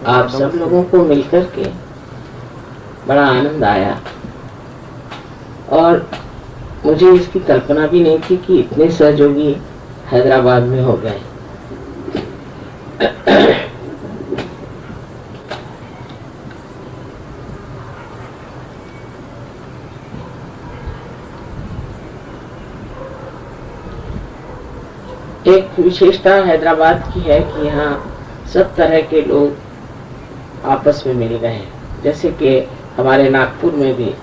आप सब लोगों को मिलकर के बड़ा आनंद आया और मुझे इसकी कल्पना भी नहीं थी कि इतने सहयोगी हैदराबाद में हो गए। एक विशेषता हैदराबाद की है कि यहाँ सब तरह के लोग आपस में मिल गए हैं। जैसे कि हमारे नागपुर में भी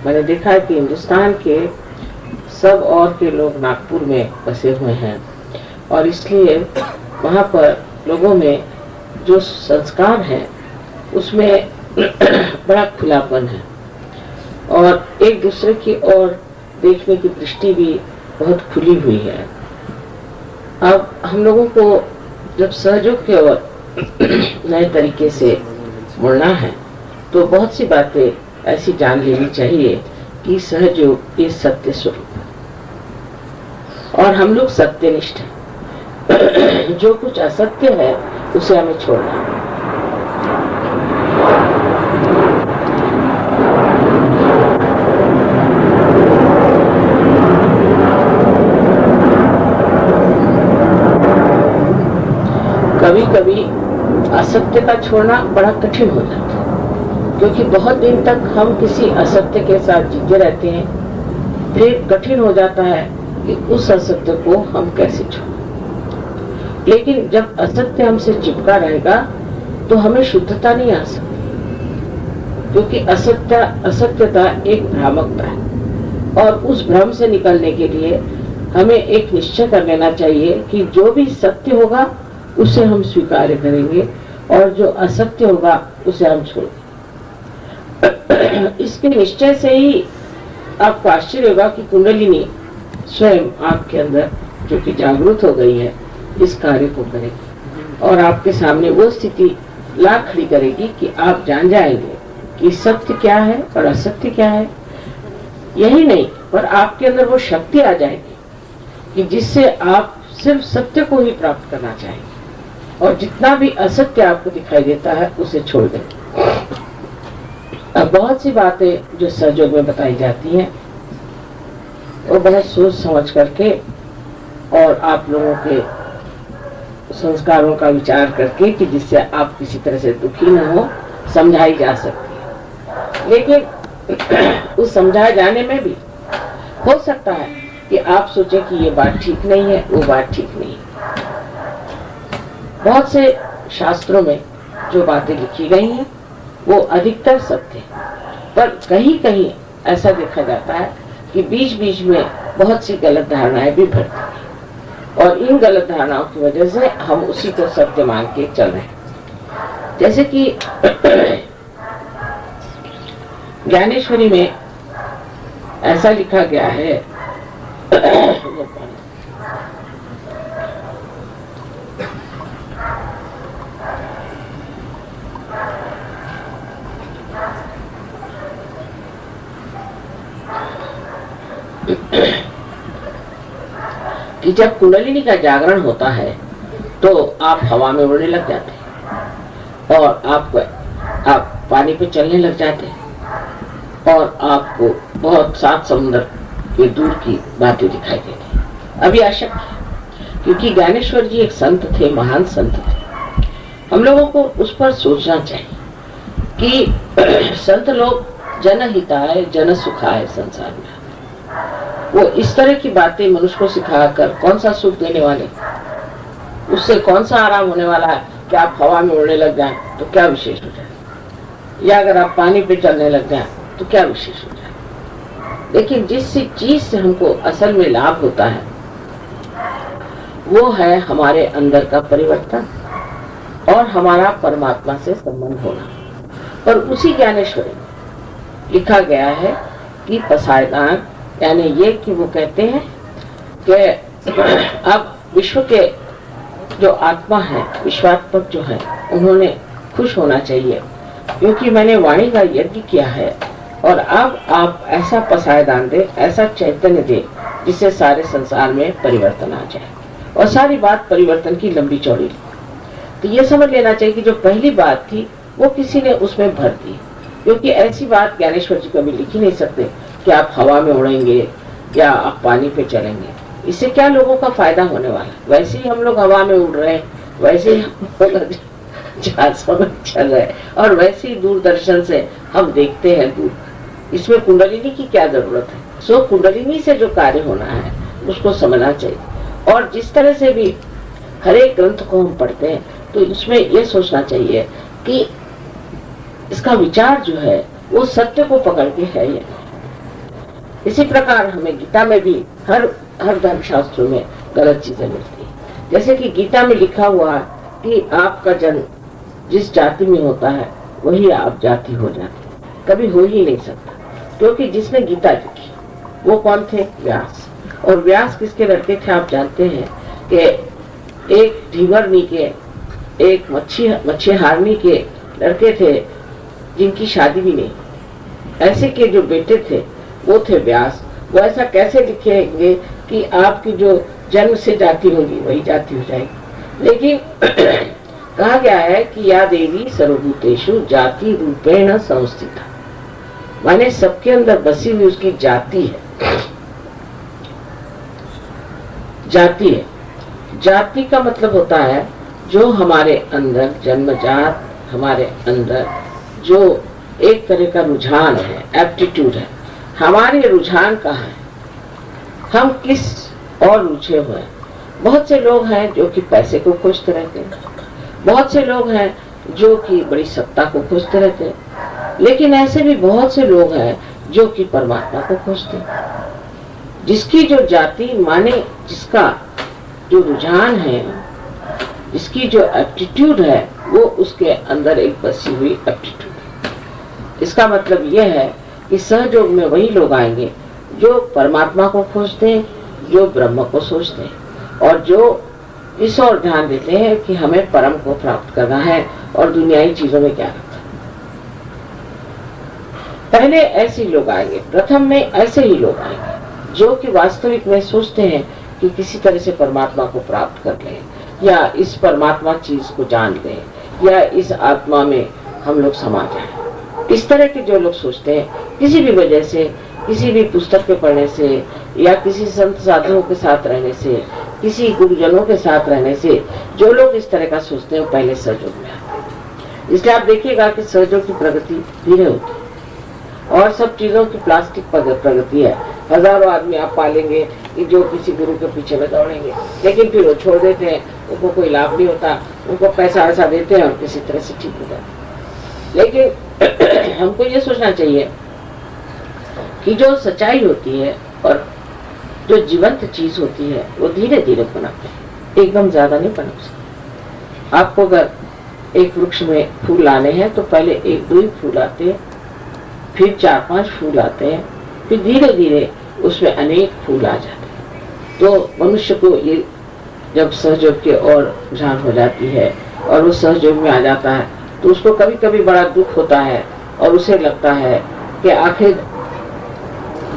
मैंने देखा है कि हिंदुस्तान के सब और के लोग नागपुर में बसे हुए हैं और इसलिए वहाँ पर लोगों में जो संस्कार है उसमें बड़ा खुलापन है और एक दूसरे की ओर देखने की दृष्टि भी बहुत खुली हुई है। अब हम लोगों को जब सहयोग की ओर नए तरीके से मुड़ना है तो बहुत सी बातें ऐसी जान लेनी चाहिए कि सहयोग ये सत्य स्वरूप है और हम लोग सत्यनिष्ठ हैं। जो कुछ असत्य है उसे हमें छोड़ना है। कभी कभी असत्य का छोड़ना बड़ा कठिन हो जाता है क्योंकि बहुत दिन तक हम किसी असत्य के साथ जीते रहते हैं। फिर कठिन हो जाता है कि उस असत्य को हम कैसे छोड़ें। लेकिन जब असत्य हमसे चिपका रहेगा तो हमें शुद्धता नहीं आ सकती क्योंकि असत्यता एक भ्रामकता है और उस भ्रम से निकलने के लिए हमें एक निश्चय कर लेना चाहिए कि जो भी सत्य होगा उसे हम स्वीकार करेंगे और जो असत्य होगा उसे हम छोड़ेंगे। इसके निश्चय से ही आपको आश्चर्य होगा कि कुंडलिनी स्वयं आपके अंदर जो कि जागृत हो गई है इस कार्य को करेगी और आपके सामने वो स्थिति ला खड़ी करेगी कि आप जान जाएंगे कि सत्य क्या है और असत्य क्या है। यही नहीं पर आपके अंदर वो शक्ति आ जाएगी कि जिससे आप सिर्फ सत्य को ही प्राप्त करना चाहेंगे और जितना भी असत्य आपको दिखाई देता है उसे छोड़ दें। अब बहुत सी बातें जो सहयोग में बताई जाती हैं वो बहुत सोच समझ करके और आप लोगों के संस्कारों का विचार करके कि जिससे आप किसी तरह से दुखी न हो समझाई जा सकती है। लेकिन उस समझाए जाने में भी हो सकता है कि आप सोचे कि ये बात ठीक नहीं है, वो बात ठीक नहीं है। बहुत से शास्त्रों में जो बातें लिखी गई हैं वो अधिकतर सत्य है पर कहीं कहीं ऐसा देखा जाता है कि बीच बीच में बहुत सी गलत धारणाएं भी भरती हैं और इन गलत धारणाओं की वजह से हम उसी को सत्य मान के चल रहे हैं। जैसे कि ज्ञानेश्वरी में ऐसा लिखा गया है कि जब कुंडलिनी का जागरण होता है तो आप हवा में उड़ने लग जाते हैं और आप पानी पे चलने लग जाते हैं और आपको बहुत सात समुद्र के दूर की बातें दिखाई देती हैं। अभी अशक्य है क्योंकि ज्ञानेश्वर जी एक संत थे, महान संत थे। हम लोगों को उस पर सोचना चाहिए कि संत लोग जनहिताय जन सुखाय संसार में वो इस तरह की बातें मनुष्य को सिखाकर कौन सा सुख देने वाले, उससे कौन सा आराम होने वाला है कि आप हवा में उड़ने लग जाएं तो क्या विशेष हो जाए, या अगर आप पानी पे चलने लग जाएं तो क्या विशेष हो जाए। लेकिन जिस चीज से हमको असल में लाभ होता है वो है हमारे अंदर का परिवर्तन और हमारा परमात्मा से संबंध होना। और उसी ज्ञानेश्वरी में लिखा गया है कि पसायदान यानी ये कि वो कहते हैं कि अब विश्व के जो आत्मा है, विश्वात्मक जो है, उन्होंने खुश होना चाहिए क्योंकि मैंने वाणी का यज्ञ किया है और अब आप ऐसा पसायदान दे, ऐसा चैतन्य दे जिससे सारे संसार में परिवर्तन आ जाए। और सारी बात परिवर्तन की लंबी चौड़ी। तो ये समझ लेना चाहिए कि जो पहली बात थी वो किसी ने उसमें भर दी, क्योंकि ऐसी बात ज्ञानेश्वर जी कभी लिख ही नहीं सकते कि आप हवा में उड़ेंगे या आप पानी पे चलेंगे। इससे क्या लोगों का फायदा होने वाला है? वैसे ही हम लोग हवा में उड़ रहे हैं, वैसे ही हम लोग जहाजों में चल रहे हैं, और वैसे ही दूरदर्शन से हम देखते हैं दूर। इसमें कुंडलिनी की क्या जरूरत है? सो कुंडलिनी से जो कार्य होना है उसको समझना चाहिए। और जिस तरह से भी हर एक ग्रंथ को हम पढ़ते हैं तो इसमें यह सोचना चाहिए कि इसका विचार जो है वो सत्य को पकड़ के है या नहीं। इसी प्रकार हमें गीता में भी हर धर्मशास्त्रों में गलत चीजें मिलती है। जैसे कि गीता में लिखा हुआ है कि आपका जन्म जिस जाति में होता है वही आप जाति हो जाती है, कभी हो ही नहीं सकता। क्योंकि जिसने गीता लिखी वो कौन थे? व्यास। और व्यास किसके लड़के थे आप जानते हैं कि एक ढीवरनी के, एक मच्छीहारनी के लड़के थे जिनकी शादी भी नहीं। ऐसे के जो बेटे थे वो थे व्यास। वो ऐसा कैसे लिखेंगे कि आपकी जो जन्म से जाति होगी वही जाति हो जाएगी। लेकिन कहा गया है कि या देवी सर्वभूतेषु जाति रूपेण संस्थिता, माने सबके अंदर बसी हुई उसकी जाति है। जाति है, जाति का मतलब होता है जो हमारे अंदर जन्मजात, हमारे अंदर जो एक तरह का रुझान है, एप्टीट्यूड है। हमारे रुझान कहाँ है, हम किस और रुझे हुए हैं। बहुत से लोग हैं जो कि पैसे को खोजते रहते हैं, बहुत से लोग हैं जो कि बड़ी सत्ता को खोजते रहते हैं, लेकिन ऐसे भी बहुत से लोग हैं जो कि परमात्मा को खोजते हैं। जिसकी जो जाति माने जिसका जो रुझान है, जिसकी जो एप्टीट्यूड है वो उसके अंदर एक बसी हुई एप्टीट्यूड है। इसका मतलब यह है कि सहयोग में वही लोग आएंगे जो परमात्मा को खोजते हैं, जो ब्रह्म को सोचते हैं, और जो इस ओर ध्यान देते हैं कि हमें परम को प्राप्त करना है और दुनियाई चीजों में क्या रखा। पहले ऐसे लोग आएंगे, प्रथम में ऐसे ही लोग आएंगे जो कि वास्तविक में सोचते हैं कि किसी तरह से परमात्मा को प्राप्त कर लें, या इस परमात्मा चीज को जान लें, या इस आत्मा में हम लोग समा जाएं। इस तरह के जो लोग सोचते हैं, किसी भी वजह से, किसी भी पुस्तक के पढ़ने से, या किसी संत साधुओं के साथ रहने से, किसी गुरुजनों के साथ रहने से, जो लोग इस तरह का सोचते हैं पहले सहयोग में आते हैं। इसलिए आप देखिएगा कि सहयोग की प्रगति धीरे होती है, और सब चीजों की प्लास्टिक प्रगति है। हजारों आदमी आप पालेंगे कि जो किसी गुरु के पीछे में दौड़ेंगे, लेकिन फिर वो छोड़ देते हैं, उनको कोई लाभ नहीं होता, उनको पैसा ऐसा देते हैं और किसी तरह से ठीक हो जाते हैं। लेकिन हमको ये सोचना चाहिए कि जो सच्चाई होती है और जो जीवंत चीज होती है वो धीरे धीरे बनाते हैं, एकदम ज्यादा नहीं बना सकते। आपको अगर एक वृक्ष में फूल लाने हैं तो पहले 1-2 फूल आते हैं, फिर 4-5 फूल आते हैं, फिर धीरे धीरे उसमें अनेक फूल आ जाते हैं। तो मनुष्य को ये जब सहयोग की ओर रुझान हो जाती है और वो सहयोग में आ जाता है तो उसको कभी कभी बड़ा दुख होता है, और उसे लगता है कि आखिर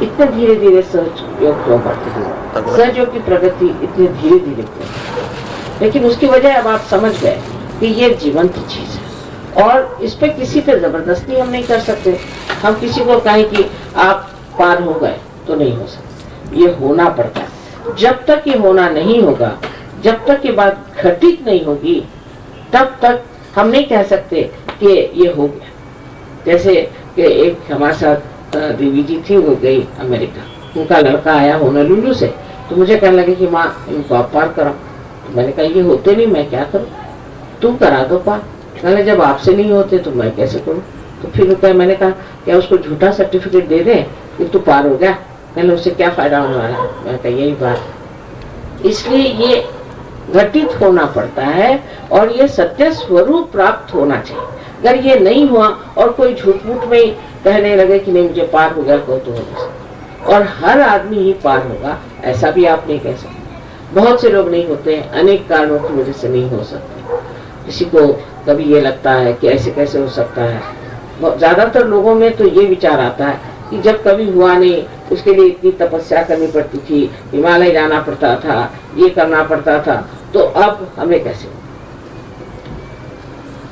इतने धीरे धीरे सहयोग क्यों बढ़ते हैं, सहयोग की प्रगति इतनी धीरे धीरे क्यों। लेकिन उसकी वजह अब आप समझ गए कि ये जीवंत चीज है, और इस पे किसी पे जबरदस्ती हम नहीं कर सकते। हम किसी को कहें कि आप पार हो गए तो नहीं हो सकता, ये होना पड़ता है। जब तक ये होना नहीं होगा, जब तक ये बात घटित नहीं होगी, तब तक हम नहीं कह सकते कि ये हो गया। जैसे कि एक हमारे साथ देवी जी थी, वो गई अमेरिका, उनका लड़का आया होनोलुलु से, तो मुझे कहने लगे कि माँ इनको आप पार कराओ। तो मैंने कहा ये होते नहीं, मैं क्या करूँ, तुम करा दो पार। कहने जब आपसे नहीं होते तो मैं कैसे करूँ। तो फिर मैंने कहा क्या उसको झूठा सर्टिफिकेट दे दें कि तू पार हो गया, कहने उससे क्या फायदा होने वाला है। मैंने कहा यही बात। इसलिए ये घटित होना पड़ता है और ये सत्य स्वरूप प्राप्त होना चाहिए। अगर ये नहीं हुआ और कोई झूठ मूठ में कहने लगे कि नहीं मुझे पार हो गया, को तो होगा, और हर आदमी ही पार होगा, ऐसा भी आप नहीं कह सकते। बहुत से लोग नहीं होते, अनेक कारणों की वजह से नहीं हो सकते। किसी को कभी ये लगता है कि ऐसे कैसे हो सकता है। ज्यादातर लोगों में तो ये विचार आता है कि जब कभी हुआ नहीं, उसके लिए इतनी तपस्या करनी पड़ती थी, हिमालय जाना पड़ता था, ये करना पड़ता था, तो अब हमें कैसे।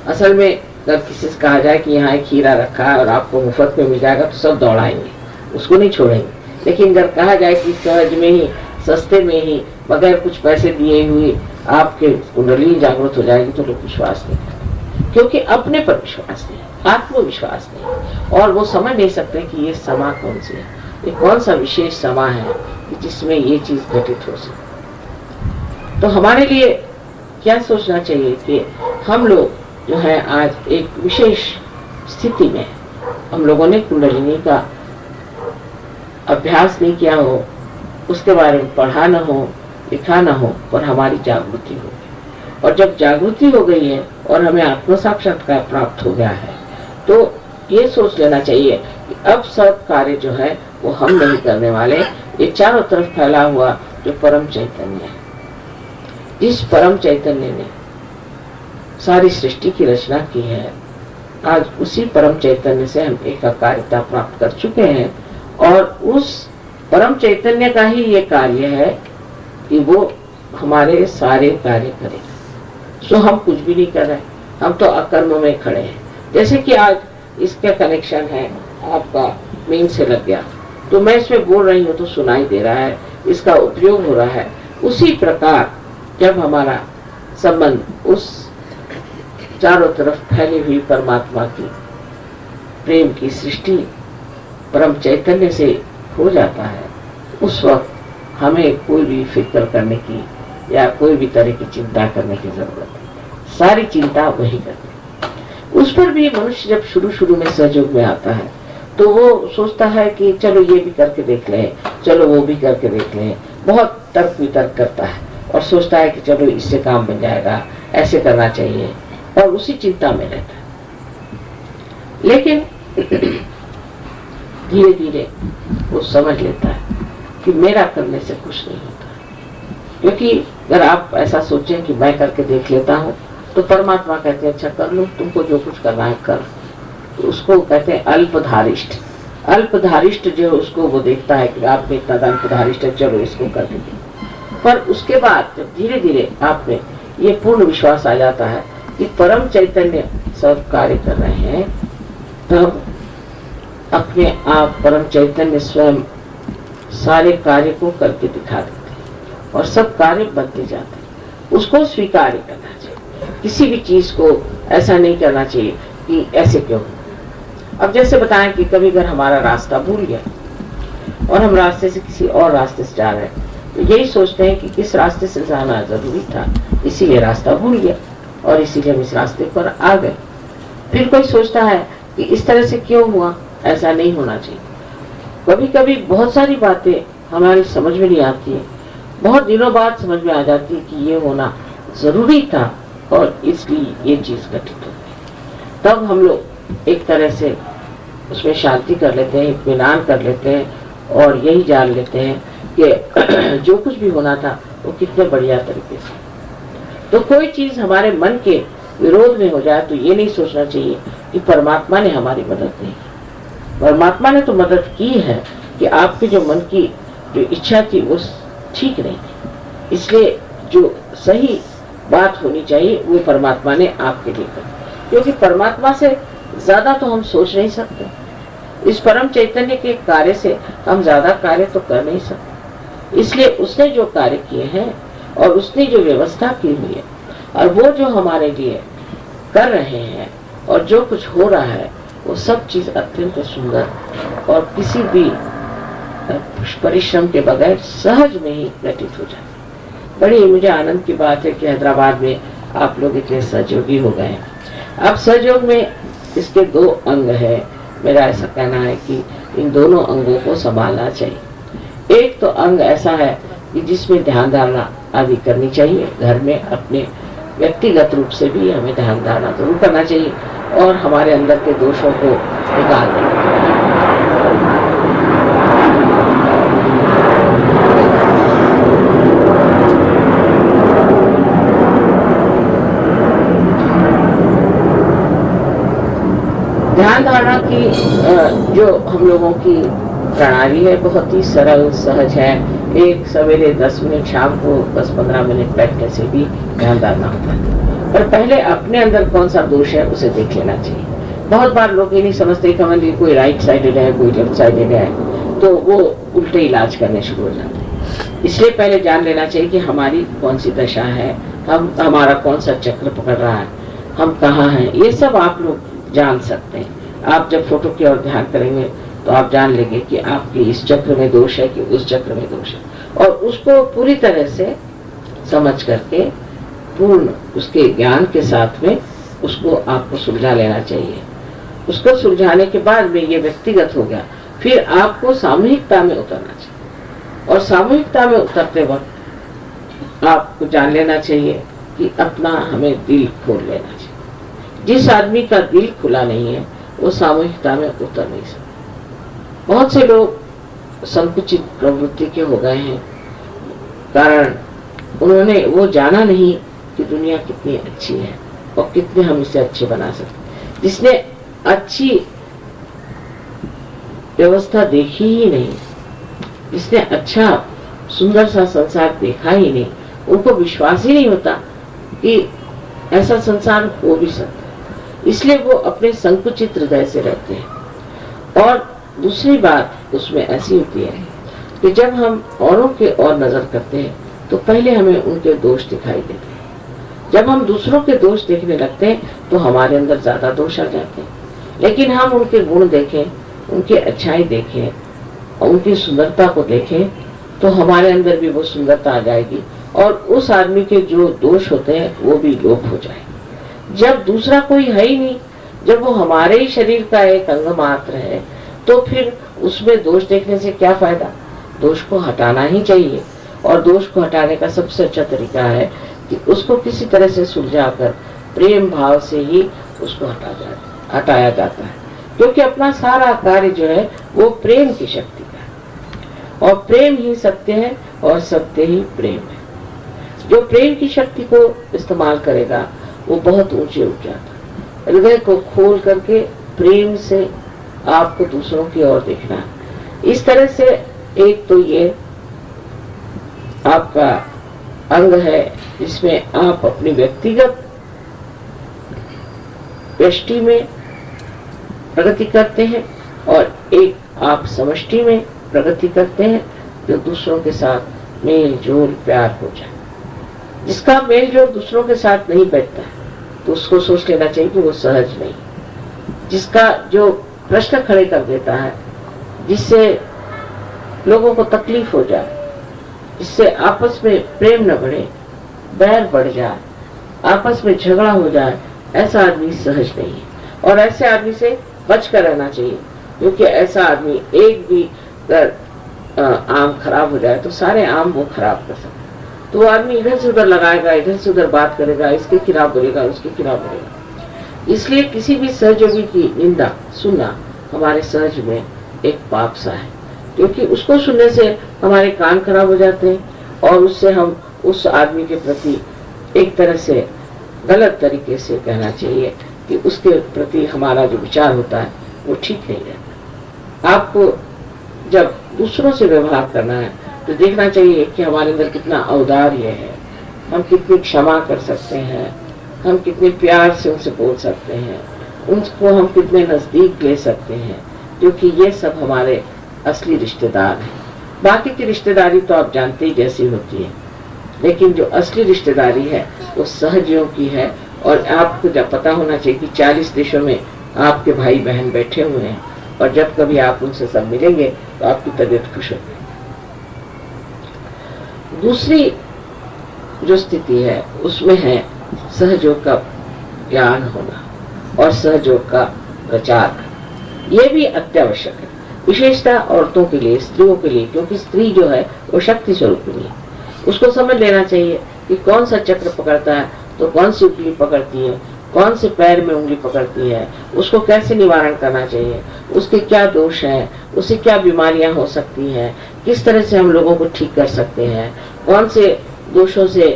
असल में अगर किसी से कहा जाए कि यहाँ एक हीरा रखा है और आपको मुफ्त में मिल जाएगा तो सब दौड़ाएंगे, उसको नहीं छोड़ेंगे। लेकिन अगर कहा जाए कि सहज में ही, सस्ते में ही, बगैर कुछ पैसे दिए हुए आपके कुंडली जागृत हो जाएगी तो लोग विश्वास नहीं करते, क्योंकि अपने पर विश्वास नहीं, आत्मविश्वास नहीं, और वो समझ नहीं सकते कि ये समा कौन सी है, ये कौन सा विशेष समा है कि जिसमें ये चीज घटित हो सके। तो हमारे लिए क्या सोचना चाहिए कि हम लोग जो है आज एक विशेष स्थिति में, हम लोगों ने कुंडलिनी का अभ्यास नहीं किया हो, उसके बारे में पढ़ा न हो, लिखा न हो, पर हमारी जागृति हो गई। और जब जागृति हो गई है और हमें आत्म साक्षात्कार प्राप्त हो गया है, तो ये सोच लेना चाहिए कि अब सब कार्य जो है वो हम नहीं करने वाले। ये चारों तरफ फैला हुआ जो परम चैतन्य है, जिस परम चैतन्य ने सारी सृष्टि की रचना की है, आज उसी परम चैतन्य से हम एकाकारिता प्राप्त कर चुके हैं। और उस परम चैतन्य का ही ये कार्य है कि वो हमारे सारे कार्य करे। सो हम कुछ भी नहीं कर रहे, हम तो अकर्म में खड़े हैं। जैसे कि आज इसका कनेक्शन है आपका मेन से लग गया, तो मैं इसमें बोल रही हूँ तो सुनाई दे रहा है, इसका उपयोग हो रहा है। उसी प्रकार जब हमारा संबंध उस चारों तरफ फैली हुई परमात्मा की प्रेम की सृष्टि परम चैतन्य से हो जाता है, उस वक्त हमें कोई भी फिक्र करने की या कोई भी तरह की चिंता करने की जरूरत नहीं, सारी चिंता वही करती है। उस पर भी मनुष्य जब शुरू में सहयोग में आता है तो वो सोचता है कि चलो ये भी करके देख लें, चलो वो भी करके देख लें, बहुत तर्क वितर्क करता है और सोचता है कि चलो इससे काम बन जाएगा, ऐसे करना चाहिए, और उसी चिंता में रहता है। लेकिन धीरे धीरे वो समझ लेता है कि मेरा करने से कुछ नहीं होता, क्योंकि अगर आप ऐसा सोचें कि मैं करके देख लेता हूँ तो परमात्मा कहते हैं अच्छा कर लो, तुमको जो कुछ करना है कर। तो उसको कहते हैं अल्पधारिष्ठ। अल्पधारिष्ठ जो है उसको वो देखता है कि आप में इतना अल्पधारिष्ठ है, चलो इसको कर देंगे। पर उसके बाद जब धीरे धीरे आप में ये पूर्ण विश्वास आ जाता है कि परम चैतन्य सब कार्य कर रहे हैं, तब अपने आप परम चैतन्य स्वयं सारे कार्य को करके दिखा देते हैं और सब कार्य बनते जाते हैं। उसको स्वीकार करना चाहिए, किसी भी चीज को ऐसा नहीं करना चाहिए कि ऐसे क्यों। अब जैसे बताएं कि कभी अगर हमारा रास्ता भूल गया और हम रास्ते से किसी और रास्ते से जा रहे हैं, तो यही सोचते हैं कि किस रास्ते से जाना जरूरी था, इसीलिए रास्ता भूल गया और इसीलिए हम इस रास्ते पर आ गए। फिर कोई सोचता है कि इस तरह से क्यों हुआ, ऐसा नहीं होना चाहिए। कभी कभी बहुत सारी बातें हमारी समझ में नहीं आती है, बहुत दिनों बाद समझ में आ जाती है कि ये होना जरूरी था और इसलिए ये चीज घटित हो गई। तब हम लोग एक तरह से उसमें शांति कर लेते हैं, इत्मीनान कर लेते हैं और यही जान लेते हैं कि जो कुछ भी होना था वो कितने बढ़िया तरीके से। तो कोई चीज हमारे मन के विरोध में हो जाए तो ये नहीं सोचना चाहिए कि परमात्मा ने हमारी मदद नहीं की। परमात्मा ने तो मदद की है कि आपके जो मन की जो इच्छा थी वो ठीक नहीं थी, इसलिए जो सही बात होनी चाहिए वो परमात्मा ने आपके लिए कर, क्योंकि परमात्मा से ज्यादा तो हम सोच नहीं सकते। इस परम चैतन्य के कार्य से हम ज्यादा कार्य तो कर नहीं सकते, इसलिए उसने जो कार्य किए हैं और उसने जो व्यवस्था की हुई है और वो जो हमारे लिए कर रहे हैं और जो कुछ हो रहा है वो सब चीज अत्यंत सुंदर और किसी भी परिश्रम के बगैर सहज में ही घटित हो जाए। बड़ी मुझे आनंद की बात है कि हैदराबाद में आप लोग इतने सहयोगी हो गए। अब सहयोग में इसके दो अंग है। मेरा ऐसा कहना है कि इन दोनों अंगों को संभालना चाहिए। एक तो अंग ऐसा है कि जिसमें ध्यान धारणा आदि करनी चाहिए, घर में अपने व्यक्तिगत रूप से भी हमें ध्यान धारणा जरूर करना चाहिए और हमारे अंदर के दोषों को निकाल देना। ध्यान धारणा की जो हम लोगों की प्रणाली है बहुत ही सरल सहज है। एक सवेरे 10 मिनट, शाम को 10-15 मिनट बैठने से भी ध्यानदार होता है। पर पहले अपने अंदर कौन सा दोष है उसे देख लेना चाहिए। बहुत बार लोग ये नहीं समझते कि हमारे कोई राइट साइडेड है, कोई लेफ्ट साइडेड है, तो वो उल्टे इलाज करने शुरू हो जाते हैं। इसलिए पहले जान लेना चाहिए कि हमारी कौन सी दशा है, हमारा कौन सा चक्र पकड़ रहा है, हम कहाँ हैं, ये सब आप लोग जान सकते हैं। आप जब फोटो की ओर ध्यान करेंगे तो आप जान लेंगे कि आपके इस चक्र में दोष है कि उस चक्र में दोष है, और उसको पूरी तरह से समझ करके पूर्ण उसके ज्ञान के साथ में उसको आपको सुलझा लेना चाहिए। उसको सुलझाने के बाद में ये व्यक्तिगत हो गया, फिर आपको सामूहिकता में उतरना चाहिए, और सामूहिकता में उतरते वक्त आपको जान लेना चाहिए कि अपना हमें दिल खोल लेना चाहिए। जिस आदमी का दिल खुला नहीं है वो सामूहिकता में उतर नहीं सकता। बहुत से लोग संकुचित प्रवृत्ति के हो गए हैं, कारण उन्होंने वो जाना नहीं कि दुनिया कितनी अच्छी है और कितने हम इसे अच्छे बना सकते। जिसने अच्छी व्यवस्था देखी ही नहीं, जिसने अच्छा सुंदर सा संसार देखा ही नहीं, उनको विश्वास ही नहीं होता कि ऐसा संसार हो भी सकता है। इसलिए वो अपने संकुचित हृदय से रहते हैं। और दूसरी बात उसमें ऐसी होती है कि जब हम औरों के ओर नजर करते हैं तो पहले हमें उनके दोष दिखाई देते हैं। जब हम दूसरों के दोष देखने लगते हैं तो हमारे अंदर ज्यादा दोष आ जाते हैं। लेकिन हम उनके गुण देखें, उनकी अच्छाई देखें और उनकी सुंदरता को देखें तो हमारे अंदर भी वो सुंदरता आ जाएगी, और उस आदमी के जो दोष होते हैं वो भी लोप हो जाएंगे। जब दूसरा कोई है ही नहीं, जब वो हमारे ही शरीर का एक अंग मात्र है, तो फिर उसमें दोष देखने से क्या फायदा। दोष को हटाना ही चाहिए, और दोष को हटाने का सबसे अच्छा तरीका है कि उसको किसी तरह से सुलझाकर प्रेम भाव से ही उसको हटाया जाता है, क्योंकि अपना सारा कार्य जो है वो प्रेम की शक्ति का है, और प्रेम ही सत्य है और सत्य ही प्रेम है। जो प्रेम की शक्ति को इस्तेमाल करेगा वो बहुत ऊंचे उठ जाता है। हृदय को खोल करके प्रेम से आपको दूसरों की ओर देखना है। इस तरह से एक तो ये आपका अंग है जिसमें आप अपनी व्यक्तिगत दृष्टि में प्रगति करते हैं, और एक आप समष्टि में प्रगति करते हैं जो दूसरों के साथ मेल जोल प्यार हो जाए। जिसका मेल जोल दूसरों के साथ नहीं बैठता है तो उसको सोच लेना चाहिए कि वो सहज नहीं। जिसका जो प्रश्न खड़े कर देता है, जिससे लोगों को तकलीफ हो जाए, जिससे आपस में प्रेम न बढ़े, बैर बढ़ जाए, आपस में झगड़ा हो जाए, ऐसा आदमी सहज नहीं है। और ऐसे आदमी से बच कर रहना चाहिए, क्योंकि ऐसा आदमी एक भी आम खराब हो जाए तो सारे आम वो खराब कर सकता है। तो वो आदमी इधर से उधर लगाएगा, इधर से उधर बात करेगा, इसके खिलाफ बोलेगा, उसके खिलाफ बोलेगा। इसलिए किसी भी सहयोगी की निंदा सुनना हमारे सहज में एक पाप सा है, क्योंकि उसको सुनने से हमारे कान खराब हो जाते हैं, और उससे हम उस आदमी के प्रति एक तरह से गलत तरीके से कहना चाहिए कि उसके प्रति हमारा जो विचार होता है वो ठीक नहीं रहता। आपको जब दूसरों से व्यवहार करना है तो देखना चाहिए कि हमारे अंदर कितना औदार्य है, हम कितनी क्षमा कर सकते हैं, हम कितने प्यार से उनसे बोल सकते हैं, उनको हम कितने नजदीक ले सकते हैं, क्योंकि ये सब हमारे असली रिश्तेदार हैं। बाकी की रिश्तेदारी तो आप जानते ही जैसी होती है, लेकिन जो असली रिश्तेदारी है वो सहजयों की है। और आपको जब पता होना चाहिए कि 40 देशों में आपके भाई बहन बैठे हुए हैं, और जब कभी आप उनसे सब मिलेंगे तो आपकी तबीयत खुश होगी। दूसरी जो स्थिति है उसमें है सहयोग का ज्ञान होना और सहयोग का प्रचार। ये भी अत्यावश्यक है, विशेषतः औरतों के लिए, स्त्रियों के लिए, क्योंकि स्त्री जो है वो शक्ति स्वरूपिणी है। उसको समझ लेना चाहिए कि कौन सा चक्र पकड़ता है तो कौन सी उंगली पकड़ती है, कौन से पैर में उंगली पकड़ती है, उसको कैसे निवारण करना चाहिए, उसके क्या दोष हैं, उसे क्या बीमारियां हो सकती हैं, किस तरह से हम लोगों को ठीक कर सकते हैं, कौन से दोषों से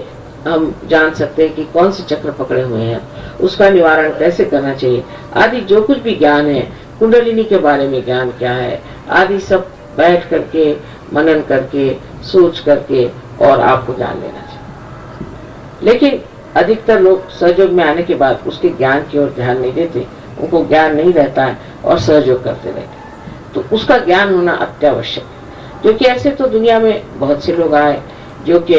हम जान सकते हैं कि कौन से चक्र पकड़े हुए हैं, उसका निवारण कैसे करना चाहिए, आदि जो कुछ भी ज्ञान है, कुंडलिनी के बारे में ज्ञान क्या है, आदि सब बैठ करके मनन करके सोच करके और आपको जान लेना चाहिए। लेकिन अधिकतर लोग सहयोग में आने के बाद उसके ज्ञान की ओर ध्यान नहीं देते, उनको ज्ञान नहीं रहता है और सहयोग करते रहते हैं। तो उसका ज्ञान होना अत्यावश्यक है, क्योंकि ऐसे तो दुनिया में बहुत से लोग आए जो कि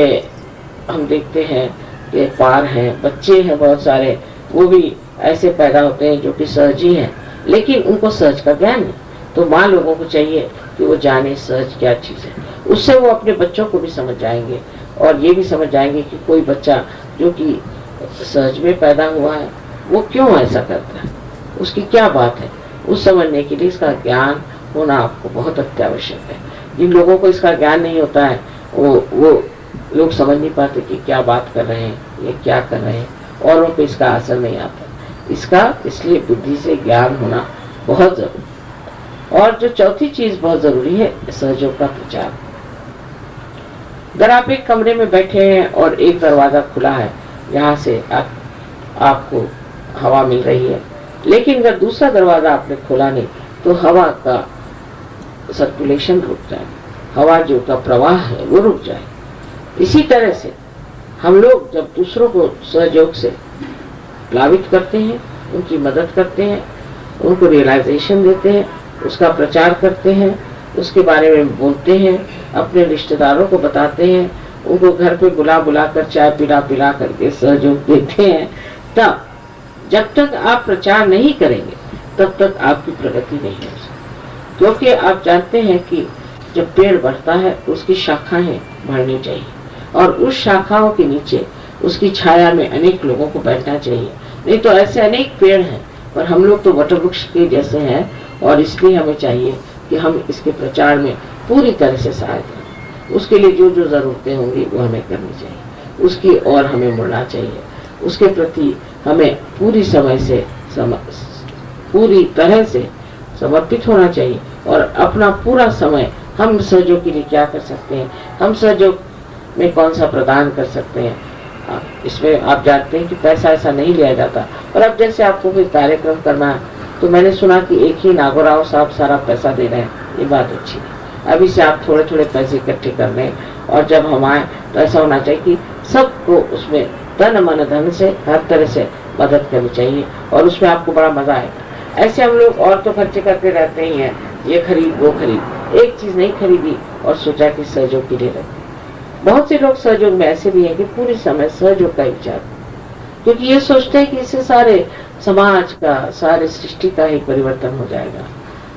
हम देखते हैं कि पार हैं, बच्चे हैं बहुत सारे, वो भी ऐसे पैदा होते हैं जो कि सहजी हैं, लेकिन उनको सहज का ज्ञान नहीं। तो माँ लोगों को चाहिए कि वो जाने सहज क्या चीज़ है, उससे वो अपने बच्चों को भी समझ जाएंगे और ये भी समझ जाएंगे कि कोई बच्चा जो कि सहज में पैदा हुआ है वो क्यों ऐसा करता है, उसकी क्या बात है। उस समझने के लिए इसका ज्ञान होना आपको बहुत अत्यावश्यक है। जिन लोगों को इसका ज्ञान नहीं होता है वो लोग समझ नहीं पाते कि क्या बात कर रहे हैं, ये क्या कर रहे हैं, औरों पे इसका असर नहीं आता। इसका इसलिए बुद्धि से ज्ञान होना बहुत जरूरी। और जो चौथी चीज बहुत जरूरी है, सहयोग का प्रचार। अगर आप एक कमरे में बैठे हैं और एक दरवाजा खुला है जहाँ से आपको हवा मिल रही है, लेकिन अगर दूसरा दरवाजा आपने खोला नहीं तो हवा का सर्कुलेशन रुक जाए, हवा जो का प्रवाह है वो रुक जाए। इसी तरह से हम लोग जब दूसरों को सहयोग से प्लावित करते हैं, उनकी मदद करते हैं, उनको रियलाइजेशन देते हैं, उसका प्रचार करते हैं, उसके बारे में बोलते हैं, अपने रिश्तेदारों को बताते हैं, उनको घर पे बुला कर चाय पिला करके सहयोग देते हैं, तब जब तक आप प्रचार नहीं करेंगे तब तक आपकी प्रगति नहीं हो सकती। क्योंकि आप जानते हैं कि जब पेड़ बढ़ता है उसकी शाखाएं बढ़नी चाहिए और उस शाखाओं के नीचे उसकी छाया में अनेक लोगों को बैठना चाहिए। नहीं तो ऐसे अनेक पेड़ हैं पर हम लोग तो वटवृक्ष के जैसे हैं, और इसलिए हमें चाहिए कि हम इसके प्रचार में पूरी तरह से सहायता करें। उसके लिए जो जो जरूरतें होंगी वो हमें करनी चाहिए, उसकी ओर हमें मुड़ना चाहिए, उसके प्रति हमें पूरी तरह से समर्पित होना चाहिए। और अपना पूरा समय हम सहयोग के लिए क्या कर सकते हैं, हम सहयोग में कौन सा प्रदान कर सकते हैं। इसमें आप जानते हैं कि पैसा ऐसा नहीं लिया जाता, और अब जैसे आपको कोई कार्यक्रम करना है तो मैंने सुना कि एक ही नागोराव साहब सारा पैसा दे रहे हैं, ये बात अच्छी नहीं। अभी से आप थोड़े थोड़े पैसे इकट्ठे कर लें, और जब हम आए तो ऐसा होना चाहिए कि सबको उसमें तन मन धन से हर तरह से मदद करनी चाहिए, और उसमें आपको बड़ा मजा आएगा। ऐसे हम लोग और तो खर्चे करते रहते ही हैं, ये खरीद वो खरीद, एक चीज नहीं खरीदी और सोचा कि सहयोग के लिए रखते। बहुत से लोग सहयोग में ऐसे भी हैं कि पूरे समय सहयोग का विचार, क्योंकि ये सोचते हैं कि इससे सारे समाज का, सारे सृष्टि का ही परिवर्तन हो जाएगा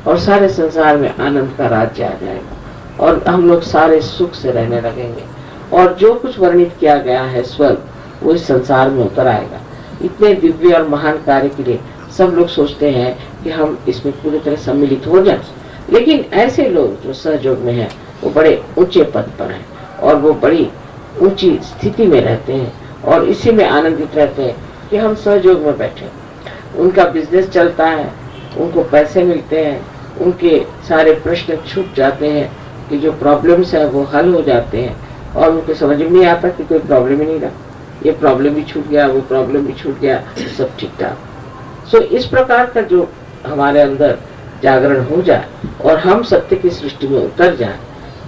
और सारे संसार में आनंद का राज्य आ जाएगा और हम लोग सारे सुख से रहने लगेंगे, और जो कुछ वर्णित किया गया है स्वर्ग वो इस संसार में उतर आएगा। इतने दिव्य और महान कार्य के लिए सब लोग सोचते हैं कि हम इसमें पूरी तरह सम्मिलित हो जाएं, लेकिन ऐसे लोग जो सहयोग में हैं वो बड़े ऊंचे पद पर हैं और वो बड़ी ऊंची स्थिति में रहते हैं और इसी में आनंदित रहते हैं कि हम सहयोग में बैठे। उनका बिजनेस चलता है, उनको पैसे मिलते हैं, उनके सारे प्रश्न छूट जाते हैं, कि जो प्रॉब्लम्स है वो हल हो जाते हैं, और उनको समझ में नहीं आता कि कोई प्रॉब्लम ही नहीं रहा, ये प्रॉब्लम भी छूट गया, वो प्रॉब्लम भी छूट गया, सब ठीक ठाक। सो इस प्रकार का जो हमारे अंदर जागरण हो जाए और हम सत्य की सृष्टि में उतर जाए,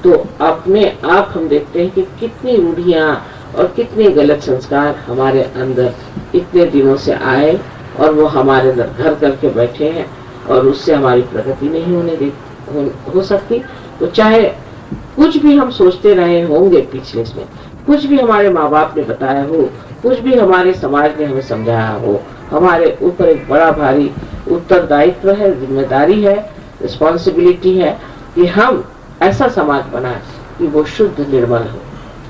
तो अपने आप हम देखते हैं कि कितनी रूढ़ियां और कितने गलत संस्कार हमारे अंदर इतने दिनों से आए और वो हमारे अंदर घर करके बैठे हैं, और उससे हमारी प्रगति नहीं हो सकती। तो चाहे कुछ भी हम सोचते रहे होंगे पिछले में, कुछ भी हमारे माँ बाप ने बताया हो, कुछ भी हमारे समाज ने हमें समझाया हो, हमारे ऊपर एक बड़ा भारी उत्तरदायित्व है, जिम्मेदारी है, रिस्पॉन्सिबिलिटी है कि हम ऐसा समाज बनाए कि वो शुद्ध निर्मल हो,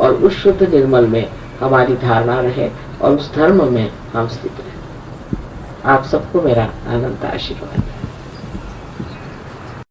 और उस शुद्ध निर्मल में हमारी धारणा रहे और उस धर्म में हम स्थित रहे। आप सबको मेरा अनंत आशीर्वाद।